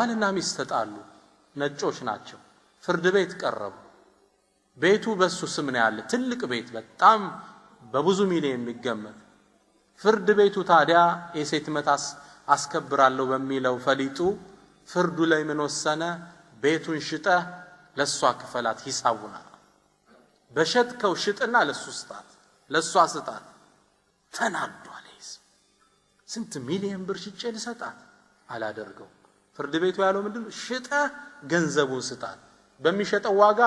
ባልና ሚስት ተጣሉ ነጮች ናቸው ፍርድ ቤት ቀረቡ ቤቱ በሱ ስም ነው ያለ ትልቅ ቤት በጣም በብዙ ሚሊዮን የሚገመት ፍርድ ቤቱ ታዲያ የሴት መታስ አስከብራለሁ በሚለው ፈሊጡ ፍርዱ ላይ ምን ወሰነ ቤቱን ሽጠ ለሷ ክፈላት ሂሳቡና በሸጥከው ሽጥና ለሱ ስጣት ለሷ ስጣት ተናዷል ስንት ሚሊዮን ብር ሽጬ ልሰጣት አላደርገው ፍርድ ቤቱ ያለው ምንድነው ሽጠ ገንዘቡን ስጣት በሚሸጠው ዋጋ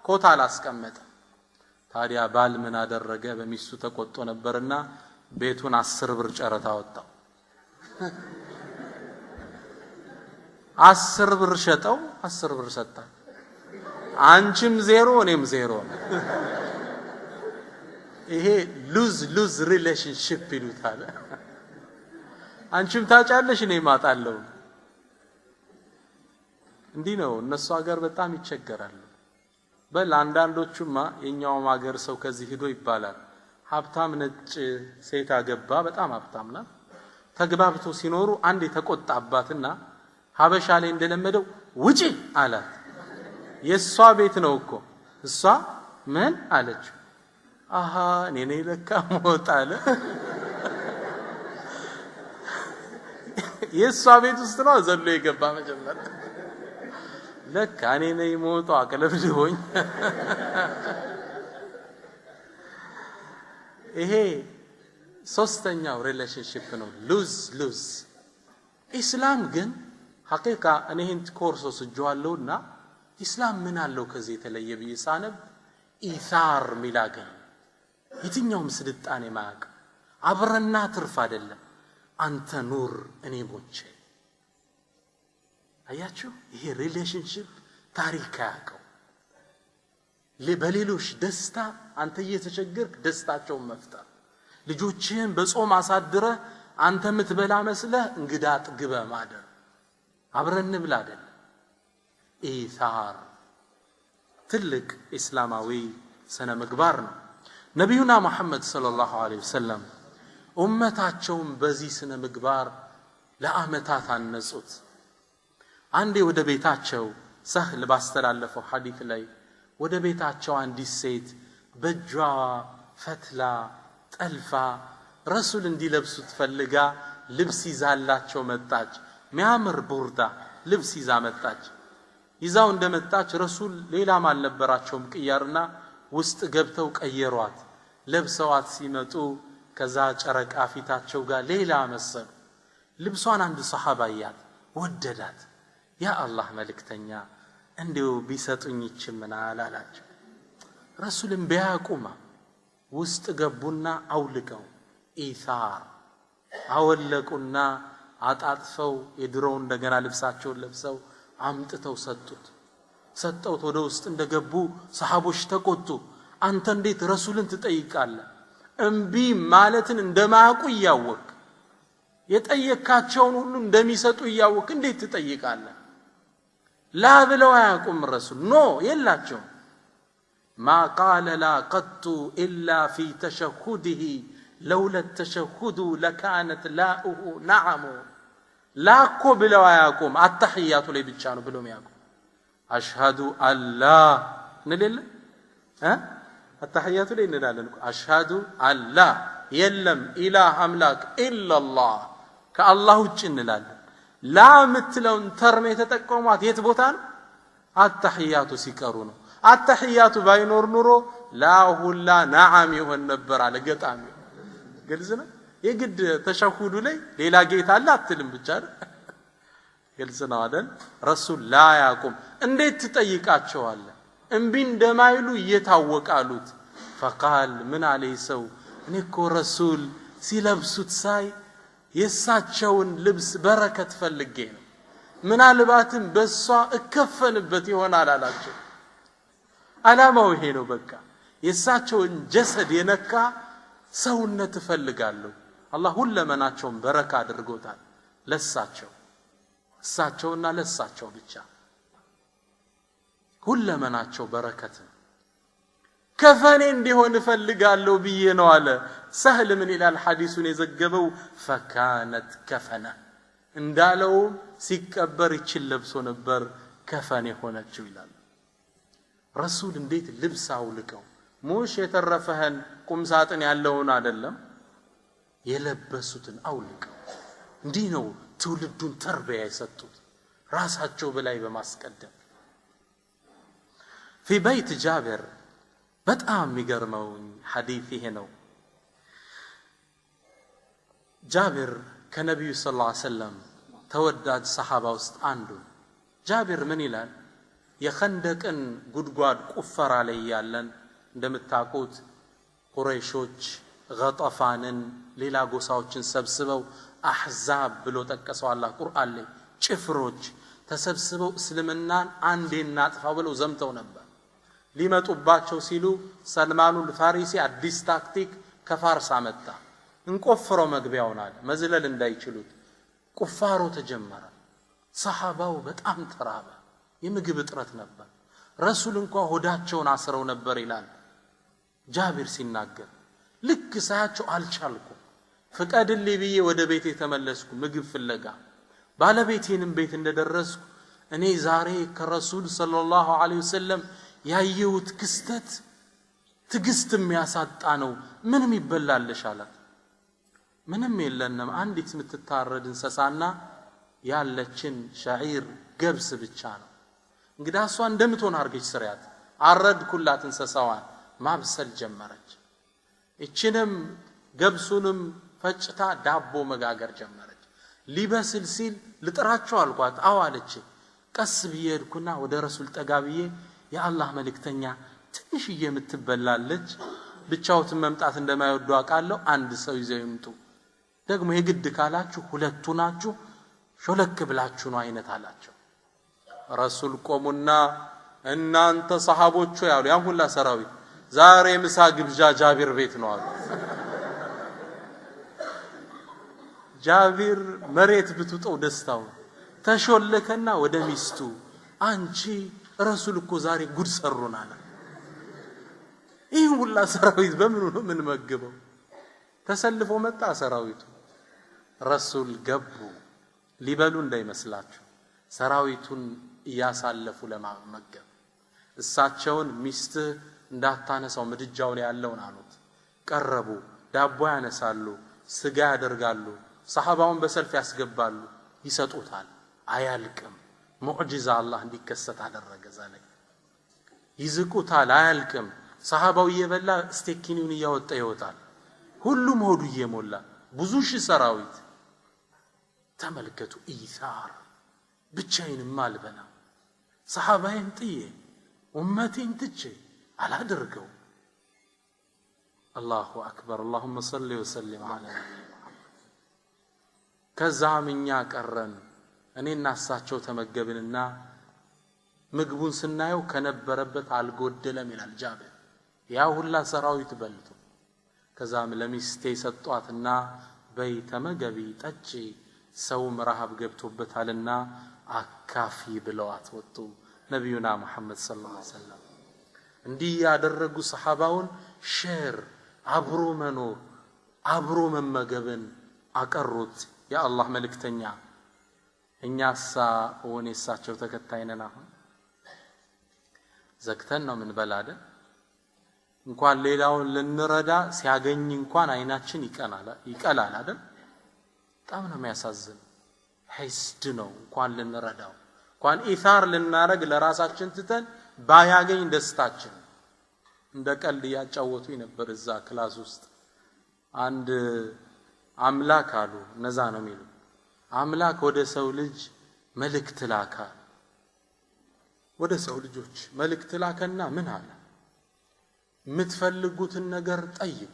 ኮታ አላስቀመጠ ታዲያ ባል ምን አደረገ በሚስቱ ተቆጥቶ ነበርና ቤቱን 10 ብር ጨረታ ወጣው 10 ብር ሸጠው 10 ብር ሰጣ አንቺም ዜሮ እኔም ዜሮ ይሄ ሉዝ ሪሌሽንሺፕ ይሉታል አንቺም ታጫለሽ እኔ ማጣለው እንዲህ ነው እነሱ ሀገር በጣም ይቸገራሉ በል አንዳንዶቹማ የኛው ሀገር ሰው ከዚህ ሄዶ ይባላል ሀብታም ነጭ ሴት አገባ በጣም ሀብታም ናት ተግባብቶ ሲኖሩ አንድ የተቆጣባትና ሀበሻ ላይ እንደለመደው ውጪ አላት የሷ ቤት ነው እኮ እሷ ምን አለች አሃ እኔ ነኝ ለካ ሞታለ የሷ ቤት ውስጥ ነው ዘሎ የገባ መጀመሪያ ለካ እኔ ነኝ ሞታው አቀለብልሆኝ ይሄ ሶስተኛው ሪሌሽንሺፕ ነው ሉዝ ኢስላም ግን ሐቂቃ እኔን ኮርሶስ ጀዋለውና ኢስላም ምን አለው ከዚህ የተለየ በየሳነብ ኢሳር ሚላገኝ የትኛውም ስልጣኔ ማያቅ አብረና ትርፍ አይደለም አንተ ኑር እኔ ሞቼ አያችሁ ይሄ ሪሌሽንሺፕ ታሪክ ያቀው ለበሌሎች ደስታ አንተ እየተቸገርክ ደስታቸውን መፍጠር ልጆችህን በጾም አሳድረ አንተ ምትበላ መስለህ እንግዳ ጥግበ ማደር አብረን ብላ አይደል ኢሳር ትልቅ እስላማዊ ሰነ ምግባር ነው ነብዩና መሐመድ ሰለላሁ ዐለይሂ ወሰለም ኡመታቸውን በዚህ ስነ ምግባር ለአመታት አነጹት አንዴ ወደ ቤታቸው ሰህል ባስተላለፈው ሐዲስ ላይ ወደ ቤታቸው አንዲት ሴት በእጇ ፈትላ ጠልፋ ረሱል እንዲለብሱት ፈልጋ ልብስ ይዛላቸው መጣች ሚያምር ቡርዳ ልብስ ይዛ መጣች ይዛው እንደመጣች ረሱል ሌላም አልነበራቸውም ቅያርና ውስጥ ገብተው ቀየሯት ለብሰዋት ሲመጡ ከዛ ጨረቃ ፊታቸው ጋር ሌላ መሰሉ ልብሷን አንድ ሱሐባ ያያት ወደዳት ያ አላህ መልእክተኛ እንዲው ቢሰጡኝ ይችምና አላላቸው ረሱልን ቢያቁማ ውስጥ ገቡና አውልቀው ኢሳር አወለቁና አጣጥፈው የድሮው እንደገና ልብሳቸውን ለብሰው አምጥተው ሰጠውት ወደ ውስጥ እንደገቡ ሰሃቦች ተቆጡ አንተ እንዴት ረሱልን ትጠይቃለህ እንቢ ማለትን እንደማያውቁ ያወቅ የጠየካቸውን ሁሉ እንደሚሰጡ ያወቅ እንዴት ትጠይቃለህ لا ብለው አያውቁም ረሱል ኖ የላቸው ما قال لا قط الا في تشهده لولا التشهد لكانت لاؤه نعم لا እኮ ብለው አያውቁም አተህያቱ ላይ ብቻ ነው ብለው የሚያውቁ አሽሃዱ አላ ንለለ አተህያቱ ላይ እንላለን አሽሃዱ አላ የለም ኢላህ አምላክ ኢላላህ ከአላህ ውጭ እንላለን ላ ምትለውን ተርም የተጠቀሟት የት ቦታ ነው አተህያቱ ሲቀሩ ነው አተህያቱ ባይኖር ኑሮ ላ ሁላ ነዓም ይሆን ነበር አለ ገጣሚ ግልጽ ነው የግድ ተሸሁዱ ላይ ሌላ ጌታ አለ አትልም ብቻ ግልጽ ነው አይደል ረሱል ላ ያቁም እንዴት ትጠይቃቸዋለህ እንቢ እንደማይሉ እየታወቃሉት فقال من عليه ሰው እኔ እኮ ረሱል ሲለብሱት ሳይ የሳቸውን ልብስ በረከት ፈልጌ ነው ምናልባትም በሷ እከፈንበት ይሆናል አላቸው አላማው ይሄ ነው በቃ የሳቸውን ጀሰድ የነካ ሰውነት ፈልጋለሁ አላህ ሁለመናቸውን በረካ አድርጎታል ለሳቸውና ለሳቸው ብቻ ሁለመናቸው በረከት ከፈኔ እንዲሆን ፈልጋለሁ ብዬ ነው አለ ሰህል ምን ይላል ሐዲሱን የዘገበው فكانت كفنا እንዳለው ሲቀበር ይችል ለብሶ ነበር ከፈን የሆነችው ይላል ረሱል እንዴት ልብስ አውልቀው ሙሽ የተረፈህን ቁም ሳጥን ያለውን አይደለም የለበሱትን አውልቀው እንዲህ ነው ትውልዱን ተርቢያ የሰጡት ራሳቸው በላይ በማስቀደም في بيت جابر በጣም የሚገርመው ሐዲስ ይሄ ነው ጃብር ከነብዩ ሰለላሁ ዐለይሂ ወሰለም ተወዳጅ ሰሃባ ውስጥ አንዱ ጃብር ምን ይላል የኸንደቅን ጉድጓድ ቁፈራ ላይ ያለን እንደምታውቁት ቁረይሾች ገጠፋንን ሌላ ጎሳዎችን ሰብስበው አህዛብ ብሎ ጠቀሰው አላህ ቁርአን ላይ ጭፍሮች ተሰብስበው እስልምናን አንዴ እናጥፋው ብለው ዘምተው ነበር ሊመጡባቸው ሲሉ ሰልማኑል ፋሪሲ አዲስ ታክቲክ ከፋርስ አመጣ እንቆፍረው መግቢያውን አለ መዝለል እንዳይችሉት ቁፋሮ ተጀመረ ሰሃባው በጣም ተራበ የምግብ እጥረት ነበር ረሱል እንኳን ሆዳቸውን አስረው ነበር ይላል ጃብር ሲናገር ልክ ሳያቸው አልቻልኩም ፍቀድልኝ ብዬ ወደ ቤቴ ተመለስኩ ምግብ ፍለጋ ባለቤቴንም ቤት እንደደረስኩ እኔ ዛሬ ከረሱል ሰለላሁ ዐለይሂ ወሰለም ያየሁት ክስተት ትግስት የሚያሳጣ ነው ምንም ይበላልሽ አላት ምንም የለንም አንዲት የምትታረድ እንስሳና ያለችን ሻዒር ገብስ ብቻ ነው እንግዲህ እሷ እንደምትሆን አርገች ስሪያት አረድኩላት እንስሳዋን ማብሰል ጀመረች እቺንም ገብሱንም ፈጭታ ዳቦ መጋገር ጀመረች ሊበስል ሲል ልጥራቸው አልኳት አዋለች ቀስ ብዬድኩና ወደ ረሱል ጠጋብዬ የአላህ መልእክተኛ ትንሽ የምትበላለች ብቻውትን መምጣት እንደማይወዱ አቃለው አንድ ሰው ይዘው ይምጡ ደግሞ የግድ ካላችሁ ሁለቱ ናችሁ ሾለክ ብላችሁ ነው አይነት አላቸው ረሱል ቆሙና እናንተ ሰሃቦቹ ያሉ ያን ሁላ ሰራዊት ዛሬ ምሳ ግብዣ ጃብር ቤት ነው አሉ ጃብር መሬት ብትውጠው ደስታው ተሾለከና ወደ ሚስቱ አንቺ ረሱል እኮ ዛሬ ጉድ ሰሩና አለ ይሄን ሁላ ሰራዊት በምን ነው ምን መገበው ተሰልፎ መጣ ሰራዊቱ ረሱል ገቡ ሊበሉ እንዳይመስላችሁ ሰራዊቱን ያሳለፉ ለማመገብ እሳቸውን ሚስት እንዳታነሳው ምድጃው ላይ ያለውን አሉት ቀረቡ ዳቦ ያነሳሉ ስጋ ያደርጋሉ ሰሃባውን በሰልፍ ያስገባሉ ይሰጡታል አያልቅም ሙዕጂዛ አላህ እንዲከሰት አደረገ ዛሬ ይዝቁታል አያልቅም ሰሃባው እየበላ ስቴኪኒውን ያወጣ ይወጣል ሁሉም ሆዱ እየሞላ ብዙ ሺህ ሰራዊት ተመልከቱ ኢሳር ብቻዬን ማልበላ ሰሃባዬን ጥዬ ኡመቴን ትቼ አላደርገው አላሁ አክበር اللهم صل وسلم على ከዛምኛ ቀረን እኔና እሳቸው ተመገብንና ምግቡን ስናየው ከነበረበት አልጎደለም ይላል ጃብር ያ ሁላ ሰራዊት በልቶ ከዛም ለሚስቴ ሰጧትና በይ ተመገቢ ጠጪ ሰው መራሃብ ገብቶበታልና አካፊ ብለዋት ወጡ ነብዩና መሐመድ ሰለላሁ ዐለይሂ ወሰለም እንዲህ ያደረጉ ሰሃባውን ሼር አብሮ መኖር አብሮ መመገብን አቀሩት የአላህ መልእክተኛ እኛሳ ወኔሳቸው ተከታይነን አሁን ዘክተን ነው ምን በላደ እንኳን ሌላውን ልንረዳ ሲያገኝ እንኳን አይናችን ይቀላል አይደል በጣም ነው የሚያሳዝን ሐስድ ነው እንኳን ልንረዳው እንኳን ኢሳር ልናረግ ለራሳችን ትተን ባያገኝ ደስታችን እንደ ቀልድ ያጫወቱኝ ነበር እዛ ክላስ ውስጥ አንድ አምላክ አሉ ነዛ ነው የሚሉ አምላክ ወደ ሰው ልጅ መልእክት ላካ ወደ ሰው ልጆች መልእክት ላከና ምን አለ የምትፈልጉትን ነገር ጠይቁ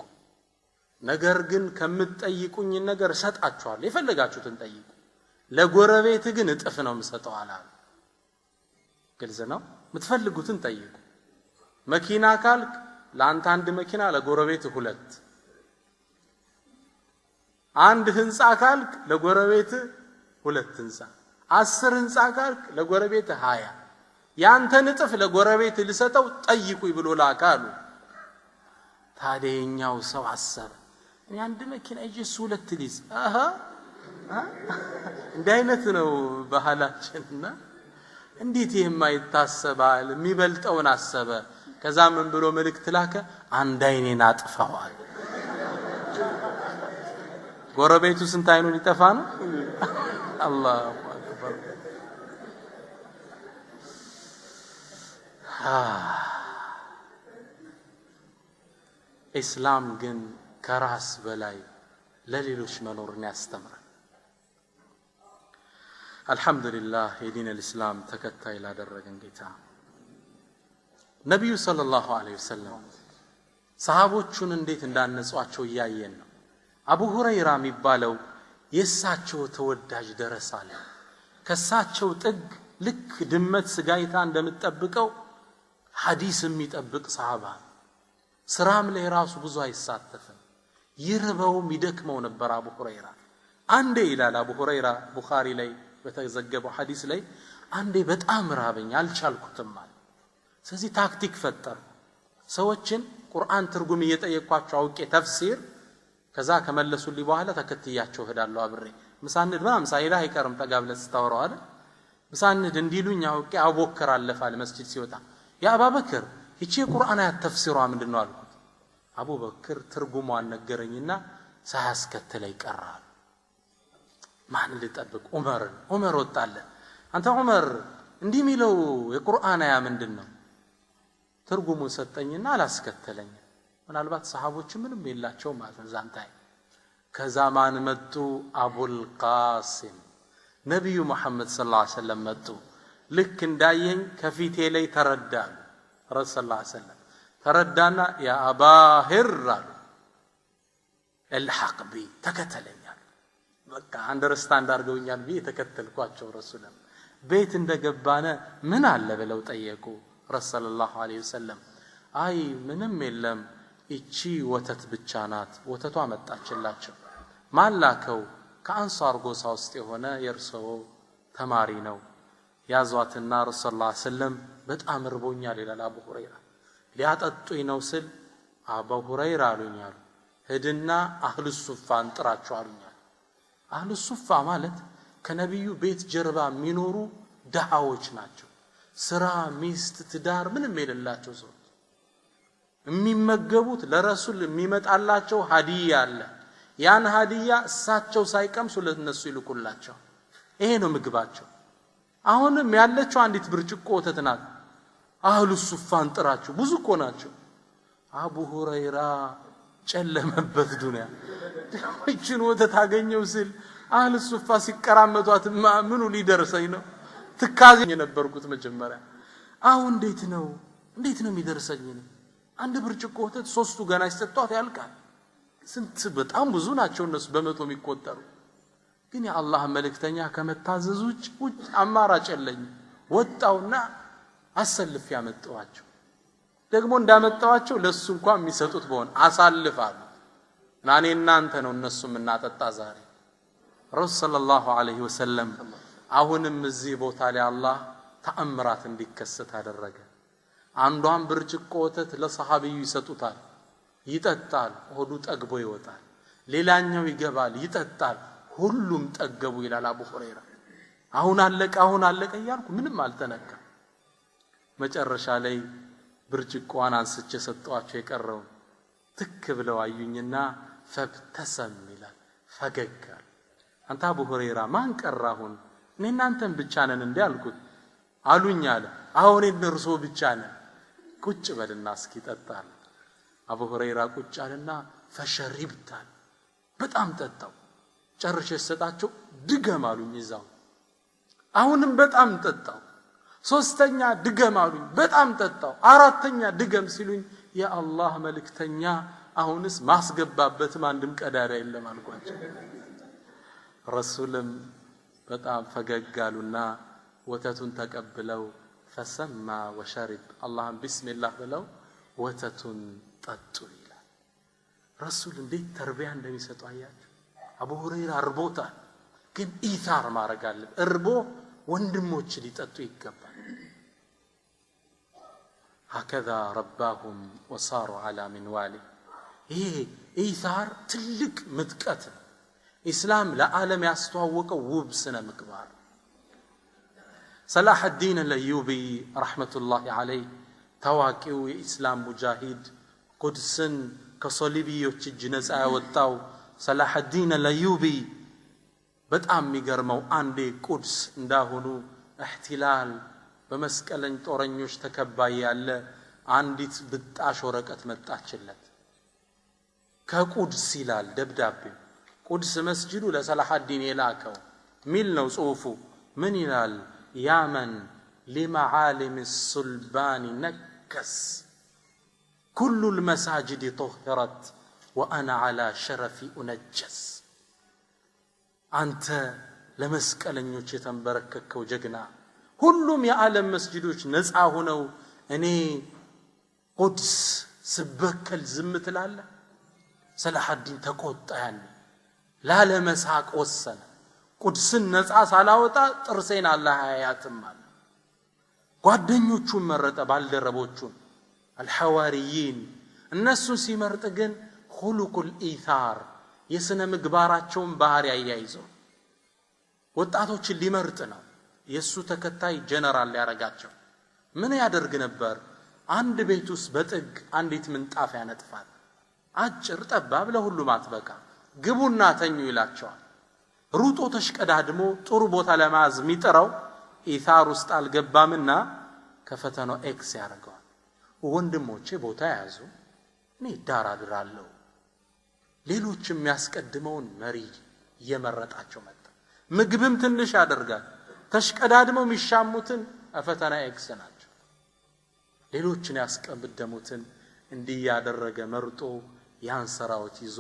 ነገር ግን ከምትጠይቁኝ ነገር ሰጣችኋለሁ የፈለጋችሁትን ጠይቁ ለጎረቤት ግን እጥፍ ነው የምሰጠው አለ ግልጽ ነው የምትፈልጉትን ጠይቁ መኪና ካልክ ለአንተ አንድ መኪና ለጎረቤት ሁለት አንድ ህንጻ ካልክ ለጎረቤት ሁለት ህንጻ 10 ህንጻ ካልክ ለጎረቤት 20 ያንተን እጥፍ ለጎረቤት ልሰጠው ጠይቁኝ ብሎ ላካሉ ታዲያኛው ሰው አሰበ እኔ አንድ መኪና ይዤ ሁለት ሊዝ እንዲህ አይነት ነው ባህላችንና እንዴት የማይታሰባል የሚበልጠውን አሰበ ከዛ ምን ብሎ መልእክት ላከ አንድ አይኔን አጥፋዋል ጎረቤቱ ስንት አይኑን ይጠፋ ነው አላሁ አክበር ኢስላም ግን ከራስ በላይ ለሌሎች መኖርን ያስተምራል አልহামዱሊላህ የዲን الاسلام ተከታይ ላደረገን ጌታ ነብዩ ሰለላሁ ዐለይሂ ወሰለም ሰሃቦቹን እንዴት እንዳነጿቸው ያየን ነው አቡ ሁረይራ የሚባለው የሳቸው ተወዳጅ ደረሳለ ከሳቸው ጥግ ልክ ድመት ስጋይታ እንደምትጠብቀው ሐዲስ የሚጠብቅ ሰሃባ ስራም ላይ ራሱ ብዙ አይሳተፍም ይርበው ይደክመው ነበር አቡ ሁረይራ አንዴ ይላል አቡ ሁረይራ ቡኻሪ ላይ በተዘገበው ሐዲስ ላይ አንዴ በጣም ራበኝ አልቻልኩትም ማለት ስለዚህ ታክቲክ ፈጠር ሰዎችን ቁርአን ትርጉም እየጠየኳቸው አውቄ ተፍሲር ከዛ ከመለሱልኝ በኋላ ተከትያቸው ሄዳለሁ አብሬ ምሳንድ ምናምን ሳይላ አይቀርም ተጋብለስ ታወራው አይደል ምሳንድ እንዲሉኝ አውቄ አቦከር አለፋል መስጂድ ሲወጣ ያ አባበክር እቺ ቁርአን አያት ተፍሲሯ ምንድነው አልኩት አቡበክር ትርጉሟን ነገረኝና ሳያስከተለኝ ቀራል ማን ልጠብቅ ዑመር ወጣለ አንተ ዑመር እንዲህ ሚለው የቁርአን አያ ምንድነው ትርጉሙን ሰጠኝና አላስከተለኝ ምናልባት ሰሃቦች ምንም የላቸው ማለት ዛንታይ ከዛማን መጡ አቡል ቃሲም ነብዩ መሐመድ ሰለላሁ ዐለይሂ ወሰለም መጡ ልክ እንዳየኝ ከፊቴ ላይ ተረዳሉ ረሱል ሰለላሁ ዐለይሂ ወሰለም ተረዳና ያ አባሂር الحق بي ተከተለኛል በቃ አንደርስታንድ አድርገውኛል ቢ ተከተልኳቸው ረሱላህ ቤት እንደገባነ ምን አለ ብለው ጠየቁ ረሱል ሰለላሁ ዐለይሂ ወሰለም አይ ምንም የለም እቺ ወተት ብቻ ናት ወተቷ መጣችላቸው ማላከው ከአንሳር ጎሳ ውስጥ የሆነ የርሰው ተማሪ ነው ያዟትና ረሱል ሰለላሁ ዐለይሂ ወሰለም በጣም ርቦኛል ይላል አቡ ሁረይራ ሊያጠጡኝ ነው ስል አቡ ሁረይራ አሉኛል ሄድና አህሉ ሱፋን ጥራቸው አሉኛል አህሉ ሱፋ ማለት ከነብዩ ቤት ጀርባ የሚኖሩ ደሃዎች ናቸው ስራ ሚስት ትዳር ምንም የሌላቸው ሰው የሚመገቡት ለረሱል የሚመጣላቸው ሀዲያ አለ ያን ሀዲያ እሳቸው ሳይቀምሱ ለነሱ ይልኩላቸው ይሄ ነው ምግባቸው አሁንም ያለችው አንዲት ብርጭቆ ወተት ናት አህሉ ሱፋን ጥራቸው ብዙ እኮ ናቸው አቡ ሁረይራ ጨለመበት ዱንያ እቺን ወተት አገኘው ሲል አህሉ ሱፋ ሲቀራመቷት ምኑ ሊደርሰኝ ነው ትካዘኝ ነበርኩት መጀመሪያ አሁን እንዴት ነው የሚደርሰኝ አንድ ብርጭቆ ወተት ሶስቱ ገና ይሰጣት ያልቃል ስንት በጣም ብዙ ናቸው እነሱ በመቶ የሚቆጠሩ ግን የአላህ መልእክተኛ ከመታዘዝ ውጭ አማራጭ የለኝ ወጣውና አሰልፍ ያመጣዋቸው ደግሞ እንዳመጣዋቸው ለሱ እንኳን የሚሰጡት በሆነ አሳልፋሉ ናኔ እናንተ ነው እነሱም እናጠጣ ዛሬ ረሱል ሰለላሁ ዐለይሂ ወሰለም አሁንም እዚህ ቦታ ላይ አላህ ተአምራት እንዲከሰት አደረገ አንዷን ብርጭቆ ወተት ለሰሃቢዩ ይሰጡታል ይጠጣል ሆዱ ጠግቦ ይወጣል ሌላኛው ይገባል ይጠጣል ሁሉም ጠገቡ ይላል አቡ ሁረይራ አሁን አለቀ ያልኩ ምንም አልተነካ መጨረሻ ላይ ብርጭቆዋን አንስቼ ሰጣቸው የቀረው ትክ ብለው አዩኝና ፈብተሰም ይላል ፈገጋል አንተ አቡ ሁረይራ ማን ቀራሁን እናንተን ብቻ ነን እንዴ አልኩት አሉኝ አለ አሁን እነርሱ ብቻ ነን ቁጭ በልና እስኪ ጠጣል አቡ ሁረይራ ቁጭ አለና ፈሸሪብታል በጣም ጠጣው ጨርሼ ሰጣቸው ድገም አሉኝ ይዛው አሁንም በጣም ጠጣው ሶስተኛ ድገም አሉኝ በጣም ጠጣው አራተኛ ድገም ሲሉኝ ያ አላህ መልእክተኛ አሁንስ ማስገባበትም አንድም ቀዳዳ የለም አልኳቸው ረሱልም በጣም ፈገጋሉና ወተቱን ተቀብለው ፈሰማ ወሸሪብ አላህም ቢስሚላህ ብለው ወተቱን ጠጡ ይላል ረሱል እንዴት ተርቢያ እንደሚሰጡ አያችሁ አቡ ሁረይራ አርቦታል ግን ኢታር ማድረግ አለበት እርቦ ወንድሞች ሊጠጡ ይገባል هكذا رباهم وصاروا على منوال ይሄ ኢታር ትልቅ ምጥቀት ኢስላም ለዓለም ያስተዋወቀው ውብ ስነ ምግባር። ሰላህ አልዲን አልአዩቢ ረሕመቱላሂ ዐለይህ ታዋቂው የኢስላም ሙጃሂድ ቁድስን ከሶሊቢዮች እጅ ነፃ ያወጣው ሰላህ አልዲን አልአዩቢ በጣም የሚገርመው አንዴ ቁድስ እንዳሁኑ እህትላል በመስቀለኝ ጦረኞች ተከባይ ያለ አንዲት ብጣሽ ወረቀት መጣችለት። ከቁድስ ይላል ደብዳቤው። ቁድስ መስጂዱ ለሰላህ አልዲን የላከው ሚል ነው ጽሑፉ። ምን ይላል? ያመን لمعالم الصلبان نكس كل المساجد طهرت وأنا على شرفي أنجس أنت ለመስቀለኞች የተንበረከከው ጀግና ሁሉም የዓለም መስጂዶች ነፃ ሆነው እኔ ቁድስ ስበከል ዝም ትላለህ? ሰላህ አልዲን ተቆጣ። ያኔ ላለመሳቅ ወሰነ። ቁድስን ነፃ ሳላወጣ ጥርሴን አላህ አያያትም አለ። ጓደኞቹን መረጠ፣ ባልደረቦቹን አልሐዋሪይን። እነሱን ሲመርጥ ግን ሁሉቁል ኢታር የስነ ምግባራቸውን ባህሪ ያያይዘው ወጣቶችን ሊመርጥ ነው። የሱ ተከታይ ጀነራል ያረጋቸው። ምን ያደርግ ነበር? አንድ ቤት ውስጥ በጥግ አንዲት ምንጣፍ ያነጥፋል። አጭር ጠባብ ለሁሉም አትበቃ፣ ግቡና ተኙ ይላቸዋል። ሩጦ ተሽቀዳድሞ ጥሩ ቦታ ለማዝ የሚጥረው ኢታር ውስጥ አልገባምና ከፈተናው ኤክስ ያደርገዋል። ወንድሞቼ ቦታ ያዙ፣ እኔ ዳር አድራለሁ። ሌሎች የሚያስቀድመውን መሪ እየመረጣቸው መጣ። ምግብም ትንሽ ያደርጋል። ተሽቀዳድመው የሚሻሙትን ፈተና ኤክስ ናቸው። ሌሎችን ያስቀድሙትን እንዲህ ያደረገ መርጦ ያን ሰራዊት ይዞ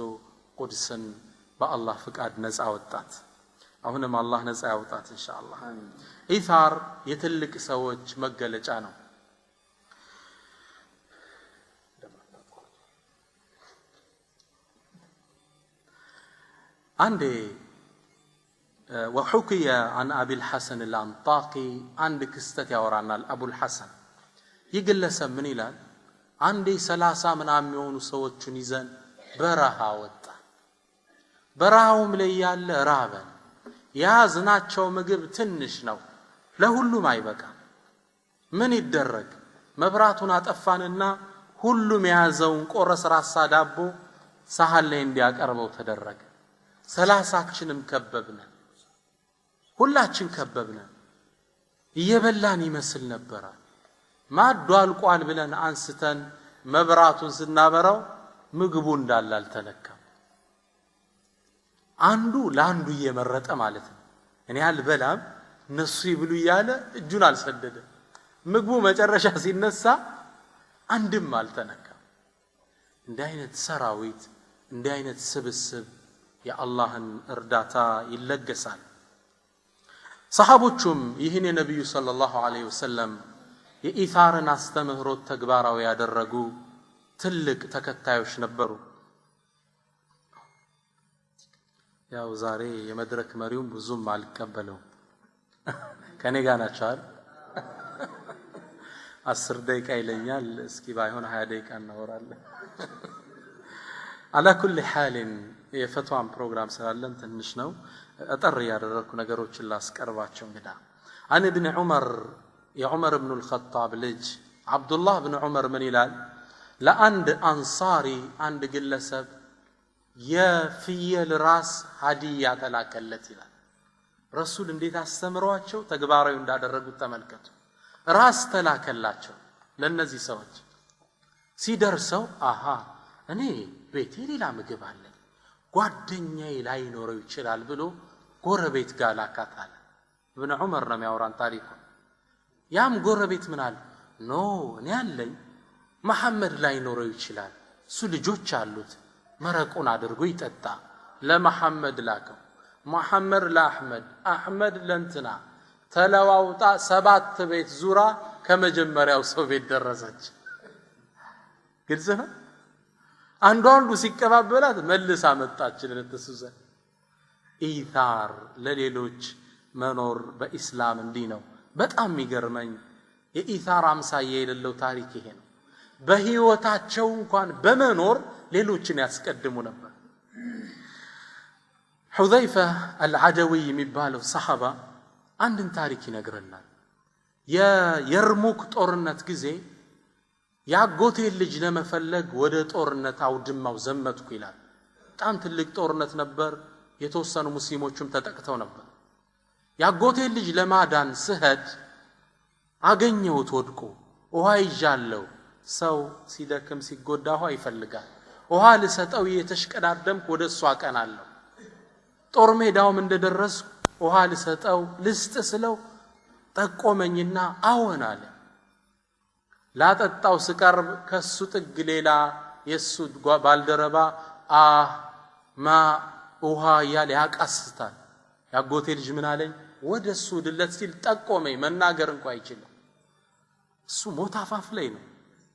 ቁድስን በአላህ ፍቃድ ነፃ ወጣት። አሁንም አላህ ነፃ ያውጣት ኢንሻአላህ። ኢታር የትልቅ ሰዎች መገለጫ ነው። አንዴ وحكي عن أبي الحسن الأنطاقي عند كستة يورانا أبو الحسن يقلسم من إلال عندي 30 من عميون سوت شنيزان برها وطا برهاهم ليال رابا يا زناتشو مقب تنش نو لهلو ما يبقى من يدرق مبراتنا تفاننا هلو ميازون قرص راسا دابو سهل لين دياك أربو تدرق 30 مكببنا ሁላችን ከበብነ እየበላን ይመስል ነበር። ማዱ አልቋል ብለን አንስተን መብራቱን ስናበራው ምግቡ እንዳለ አልተነካም። አንዱ ለአንዱ እየመረጠ ማለት ነው። እኔ አልበላም እነሱ ይብሉ እያለ እጁን አልሰደደ። ምግቡ መጨረሻ ሲነሳ አንድም አልተነካም። እንዲህ አይነት ሰራዊት እንዲህ አይነት ስብስብ የአላህን እርዳታ ይለገሳል። ሰሃቦቹም ይህን የነብዩ ሰለላሁ ዐለይሂ ወሰለም የኢታርን አስተምህሮት ተግባራዊ ያደረጉ ትልቅ ተከታዮች ነበሩ። ያው ዛሬ የመድረክ መሪው ብዙም አልቀበለው ከኔ ጋር ናቸው አይደል? 10 ደቂቃ ይለኛል። እስኪ ባይሆን 20 ደቂቃ እናወራለን። على كل حال የፈትዋን ፕሮግራም ስላለን ትንሽ ነው አጠር ያደረኩ ነገሮችን ላስቀርባቸው እንግዳ عن ابن عمر يا عمر بن الخطاب ልጅ عبد الله بن عمر من ይላል ለአንድ አንሳሪ አንድ ግለሰብ የፍየል ራስ ሀዲያ ተላከለት ይላል። ረሱል እንዴት አስተምሯቸው ተግባራዊ እንዳደረጉት ተመልከቱ። ራስ ተላከላቸው ለነዚህ ሰዎች። ሲደርሰው አሃ እኔ ቤቴ ሌላ ምግብ አለ ጓደኛዬ ላይ ኖረው ይችላል ብሎ ጎረቤት ጋር ላካታለ። ኢብኑ ዑመር ነው የሚያወራን ታሪኩ። ያም ጎረቤት ምን አለ? ኖ እኔ ያለኝ መሐመድ ላይ ኖረው ይችላል፣ እሱ ልጆች አሉት፣ መረቁን አድርጎ ይጠጣ። ለመሐመድ ላከው። መሐመድ ለአህመድ፣ አህመድ ለእንትና ተለዋውጣ 7 ቤት ዙራ ከመጀመሪያው ሰው ቤት ደረሰች። ግልጽ ነው። አንዱ ሲቀባበላት መልሳ መጣችልን ተሱዘ። ኢታር ለሌሎች መኖር በእስላም እንዲህ ነው። በጣም የሚገርመኝ የኢታር አምሳያ የሌለው ታሪክ ይሄ ነው። በህይወታቸው እንኳን በመኖር ሌሎችን ያስቀድሙ ነበር። حذيفة العدوي የሚባለው ሰሃባ አንድን ታሪክ ይነግረናል የየርሙክ ጦርነት ጊዜ ያጎቴ ልጅ ለመፈለግ ወደ ጦርነት አውድማው ዘመትኩ ይላል በጣም ትልቅ ጦርነት ነበር የተወሰኑ ሙስሊሞችም ተጠቅተው ነበር ያጎቴ ልጅ ለማዳን ስሄድ አገኘሁት ወድቆ ውሃ ይዣለው ሰው ሲደክም ሲጎዳ ውሃ ይፈልጋል ውሃ ልሰጠው የተሽቀዳደምኩ ወደሱ አቀናለሁ ጦር ሜዳውም እንደደረስ ውሃ ልሰጠው ልስጥ ስለው ጠቆመኝና አዎን አለ ላጠጣው ስቀርብ ከሱ ጥግ ሌላ የሱ ባልደረባ ማ ውሃ ያለ ያቃስታል ያጎቴ ልጅ ምን አለኝ ወደሱ ድለት ሲል ጠቆመኝ መናገር እንኳን አይችልም እሱ ሞት አፋፍ ላይ ነው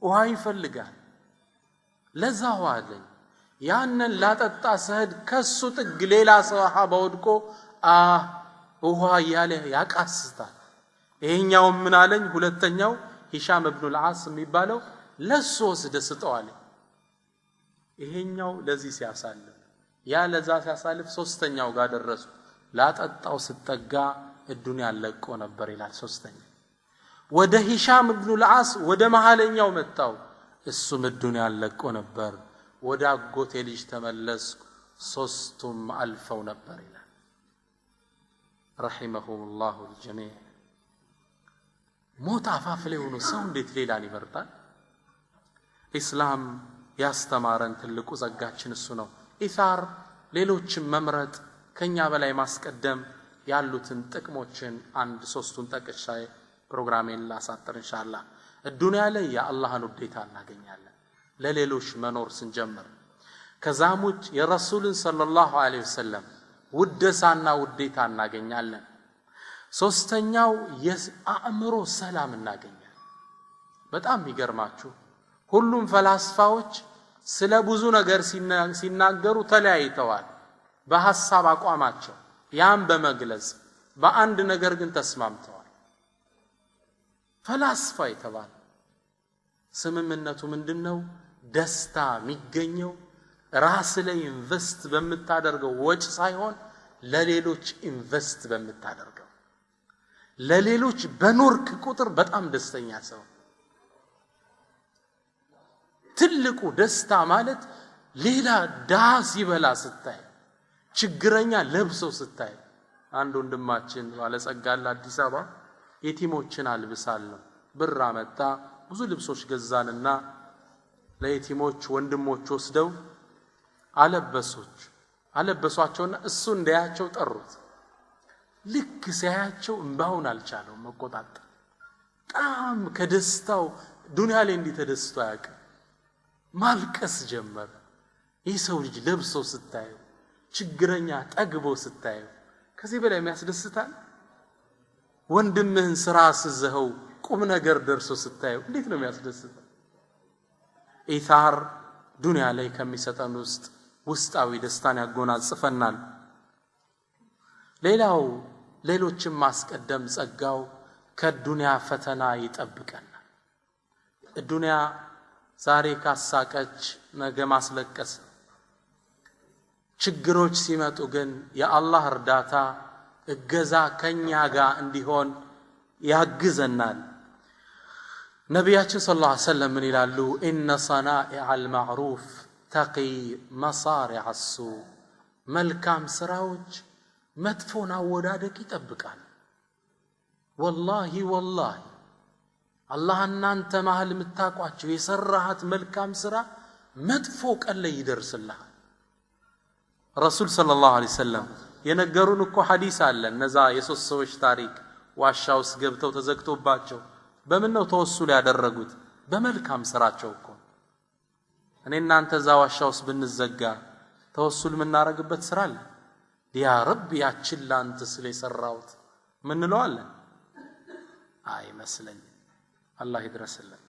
ውሃ ይፈልጋል ለዛው አለኝ ያንን ላጠጣ ሰህድ ከሱ ጥግ ሌላ ሰሃባ ወድቆ ውሃ ያለ ያቃስታል ይሄኛው ምን አለኝ ሁለተኛው ሂሻም ኢብኑ አልዓስ የሚባለው ለሱ ወስደስጠው አለኝ ይሄኛው ለዚህ ሲያሳልፍ ያ ለዛ ሲያሳልፍ ሶስተኛው ጋር ደረሱ ላጠጣው ስጠጋ الدنيا ለቆ ነበር ይላል ሶስተኛ ወደ ሂሻም ኢብኑ አልዓስ ወደ መሐለኛው መጣው እሱም الدنيا ለቆ ነበር ወደ አጎቴ ልጅ ተመለስኩ ሶስቱም አልፈው ነበር ይላል رحمهم الله الجميع ሞት አፋፍ ላይ ሆኖ ሰው እንዴት ሌላን ይመርጣል እስላም ያስተማረን ትልቁ ጸጋችን እሱ ነው ኢሳር ሌሎችን መምረጥ ከኛ በላይ ማስቀደም ያሉትን ጥቅሞችን አንድ ሶስቱን ጠቅሻይ ፕሮግራሜን ላሳጥር ኢንሻአላህ الدنيا ላይ የአላህን ውዴታ እናገኛለን ለሌሎች መኖር ስንጀምር ከዛሙት የረሱልን ሰለላሁ ዐለይሂ ወሰለም ውደሳና ውዴታ እናገኛለን ሶስተኛው የአእምሮ ሰላም እናገኛለን በጣም ይገርማችሁ ሁሉም ፈላስፋዎች ስለ ብዙ ነገር ሲናገሩ ተለያይተዋል በሐሳብ አቋማቸው ያን በመግለጽ በአንድ ነገር ግን ተስማምተዋል ፈላስፋ ይተባል ስምምነቱ ምንድነው ደስታ የሚገኘው ራስ ላይ ኢንቨስት በመታደርገው ወጭ ሳይሆን ለሌሎች ኢንቨስት በመታደርገው ለሌሎች በኖርክ ቁጥር በጣም ደስተኛ ሰው ትልቁ ደስታ ማለት ሌላ ዳስ ይበላ ስታይ ችግረኛ ለብሶ ስታይ አንድ ወንድማችን ባለጸጋላ አዲስ አበባ የቲሞችን አልብሳለሁ ብር አመጣ ብዙ ልብሶች ገዛንና ለየቲሞች ወንድሞች ወስደው አለበሷቸውና እሱ እንዲያቸው ጠሩት ልክ ሲያያቸው እንባውን አልቻለው መቆጣጠር ጣም ከደስታው ዱንያ ላይ እንዲተደስቶ ያቀ ማልቀስ ጀመረ ይሰው ልጅ ለብሶ ስታይ ችግረኛ ጠግቦ ስታይ ከዚህ በላይ የሚያስደስታል ወንድምህን ስራ ስዘኸው ቁም ነገር ደርሶ ስታይ እንዴት ነው የሚያስደስተው ኢታር ዱንያ ላይ ከሚሰጠን ውስጣዊ ደስታን ያጎናጽፈናል ሌላው ሌሎችን ማስቀደም ጸጋው ከዱንያ ፈተና ይጠብቀናል ዱንያ ዛሬ ካሳቀች ነገ ማስለቀስ ችግሮች ሲመጡ ግን የአላህ እርዳታ እገዛ ከኛ ጋር እንዲሆን ያግዘናል ነብያችን ሰለላሁ ዐለይሂ ወሰለም ምን ይላሉ ኢነ ሰናኢዐል ማዕሩፍ ተቂ መሳሪዐ السو መልካም ስራዎች መጥፎን አወዳደቅ ይጠብቃል ወላሂ አላህ እናንተ ማህል ምታቋቸው የሰራሃት መልካም ስራ መጥፎ ቀን ላይ ይደርስልሃል ረሱል ሰለላሁ ዐለይሂ ወሰለም የነገሩን እኮ ሐዲስ አለ እነዛ የሶስት ሰዎች ታሪክ ዋሻውስ ገብተው ተዘግቶባቸው በምን ነው ተወሱል ያደረጉት በመልካም ስራቸው እኮ እኔ እናንተ ዛ ዋሻውስ ብንዘጋ ተወሱል ምናረግበት ስራ አለ ያ ረብ ያችን ላንተ ስለሰራውት ምን ነው አለ አይ መስለኝ الله يدرس لنا